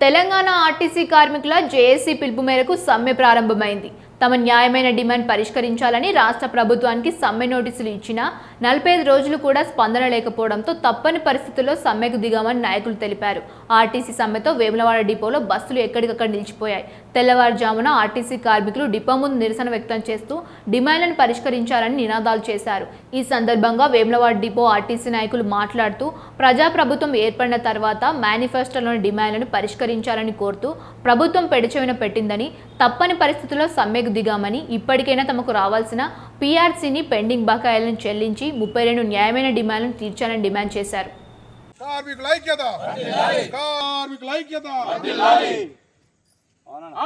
Telangana RTC కార్మికుల JAC పిలుపు మేరకు సమ్మె ప్రారంభమైంది. తమ న్యాయమైన డిమాండ్ పరిష్కరించాలని రాష్ట్ర ప్రభుత్వానికి సమ్మె నోటీసులు ఇచ్చినా 45 రోజులు కూడా స్పందన లేకపోవడంతో తప్పని పరిస్థితుల్లో సమ్మెకు దిగామని నాయకులు తెలిపారు. ఆర్టీసీ సమ్మెతో వేములవాడ డిపోలో బస్సులు ఎక్కడికక్కడ నిలిచిపోయాయి. తెల్లవారుజామున ఆర్టీసీ కార్మికులు డిపో ముందు నిరసన వ్యక్తం చేస్తూ డిమాండ్లను పరిష్కరించాలని నినాదాలు చేశారు. ఈ సందర్భంగా వేములవాడ డిపో ఆర్టీసీ నాయకులు మాట్లాడుతూ ప్రజాప్రభుత్వం ఏర్పడిన తర్వాత మేనిఫెస్టోలోని డిమాండ్లను పరిష్కరించాలని కోరుతూ ప్రభుత్వం పెడచెవిన పెట్టిందని, తప్పని పరిస్థితుల్లో సమ్మెకు దిగామని, ఇప్పటికైనా తమకు రావాల్సిన పీఆర్సీని పెండింగ్ బకాయిలను చెల్లించి 32 న్యాయమైన డిమాండ్లను తీర్చాలని డిమాండ్ చేశారు.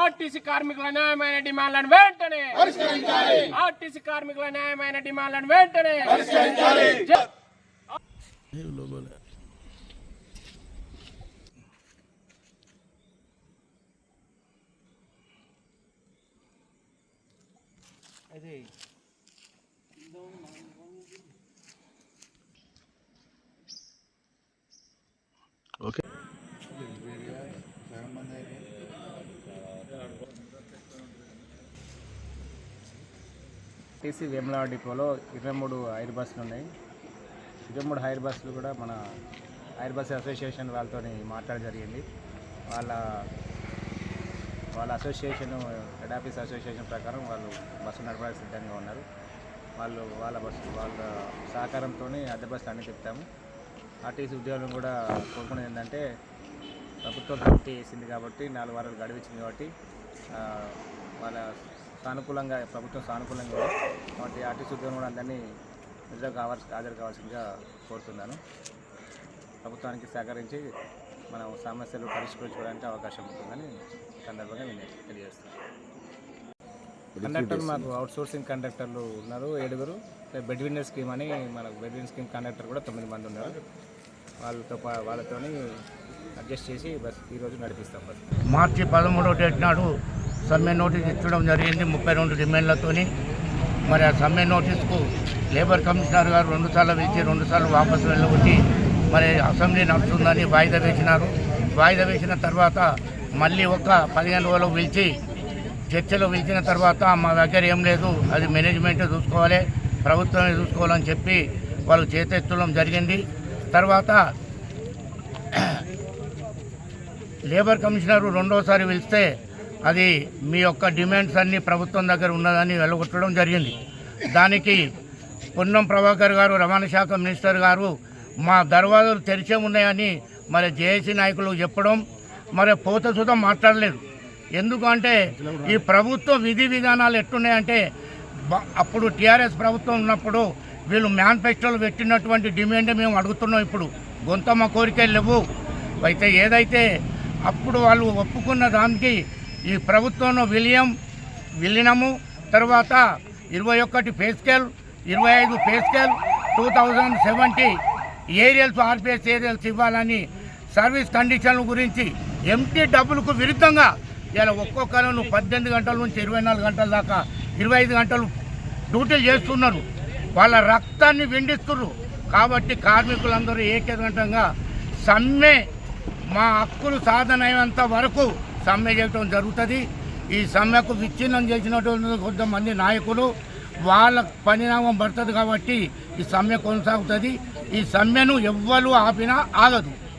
ఆర్టీసీ కార్మికుల న్యాయమైన డిమాండ్లను వెంటనే పరిష్కరించాలి. ఆర్టీసీ కార్మికుల న్యాయమైన డిమాండ్లను వెంటనే పరిష్కరించాలి. ఓకే. టీసీ వేములవాడ డిపోలో 23 హైర్ బస్సులు ఉన్నాయి. 23 హైర్ బస్సులు కూడా మన హైర్ బస్ అసోసియేషన్ వాళ్ళతో మాట్లాడడం జరిగింది. వాళ్ళ అసోసియేషన్ హెడ్ ఆఫీస్ అసోసియేషన్ ప్రకారం వాళ్ళు బస్సు నడపడానికి సిద్ధంగా ఉన్నారు. వాళ్ళ సహకారంతో అద్దె బస్సులు అన్నీ చెప్తాము. ఆర్టీసీ ఉద్యోగులను కూడా కోరుకునేది ఏంటంటే, ప్రభుత్వం కమిటీ వేసింది కాబట్టి 4 వారాలు గడువించింది కాబట్టి వాళ్ళ సానుకూలంగా ప్రభుత్వం సానుకూలంగా కాబట్టి ఆర్టీసీ ఉద్యోగం కూడా అందరినీ నిజంగా హాజరు కావాల్సిందిగా కోరుతున్నాను. ప్రభుత్వానికి సహకరించి మనం సమస్యలు పరిష్కరించుకోవడానికి అవకాశం ఉంటుందని సందర్భంగా నేను తెలియజేస్తున్నాను. కండక్టర్ మాకు అవుట్సోర్సింగ్ కండక్టర్లు ఉన్నారు 7. బెడ్ విన్నర్ స్కీమ్ అని మనకు బెడ్ విన్నర్ స్కీమ్ కండక్టర్ కూడా 9 మంది ఉన్నారు. వాళ్ళతో అడ్జస్ట్ చేసి బస్ ఈరోజు నడిపిస్తాం. బస్ మార్చి 13వ తేదీ నాడు సమ్మె నోటీస్ ఇచ్చడం జరిగింది 32 డిమాండ్లతో. మరి ఆ సమ్మె నోటీస్కు లేబర్ కమిషనర్ గారు 2 సార్లు పిలిచి 2 సార్లు వాపసు వెళ్ళగొట్టి మరి అసెంబ్లీ నడుస్తుందని వాయిదా వేసినారు. వాయిదా వేసిన తర్వాత మళ్ళీ ఒక 15 రోజులు పిలిచి చర్చలు పిలిచిన తర్వాత మా దగ్గర ఏం లేదు, అది మేనేజ్మెంట్ చూసుకోవాలి, ప్రభుత్వమే చూసుకోవాలని చెప్పి వాళ్ళు చేతెత్తడం జరిగింది. తర్వాత లేబర్ కమిషనరు 2వసారి పిలిస్తే అది మీ యొక్క డిమాండ్స్ అన్నీ ప్రభుత్వం దగ్గర ఉన్నదని వెళ్ళగొట్టడం జరిగింది. దానికి పొన్నం ప్రభాకర్ గారు రవాణా శాఖ మినిస్టర్ గారు మా దర్వాజాలు తెరిచే ఉన్నాయని మరి జేఏసీ నాయకులు చెప్పడం, మరి పోత సుతం మాట్లాడలేదు. ఎందుకంటే ఈ ప్రభుత్వ విధి విధానాలు ఎట్టున్నాయంటే, అప్పుడు టీఆర్ఎస్ ప్రభుత్వం ఉన్నప్పుడు వీళ్ళు మేనిఫెస్టోలు పెట్టినటువంటి డిమాండే మేము అడుగుతున్నాం. ఇప్పుడు గొంతమ్మ కోరికలు లేవు. అయితే ఏదైతే అప్పుడు వాళ్ళు ఒప్పుకున్న దానికి ఈ ప్రభుత్వంలో విలీనము, తర్వాత 21 pay scale, 25 pay scale, 2070 aerials RPS aerials ఇవ్వాలని, సర్వీస్ కండిషన్ల గురించి ఎంటీ డబ్బులకు విరుద్ధంగా ఇలా ఒక్కొక్కరు 18 గంటల నుంచి 24 గంటల దాకా 25 గంటలు డ్యూటీలు చేస్తున్నారు. వాళ్ళ రక్తాన్ని విండిస్తున్నారు. కాబట్టి కార్మికులందరూ ఏకదంతంగా సమ్మె, మా హక్కులు సాధన అయ్యేంత వరకు సమ్మె చేయడం జరుగుతుంది. ఈ సమ్మెకు విచ్ఛిన్నం చేసినటువంటి కొంతమంది నాయకులు వాళ్ళ పరిణామం పడుతుంది కాబట్టి ఈ సమ్మె కొనసాగుతుంది. ఈ సమ్మెను ఎవ్వరూ ఆపినా ఆగదు.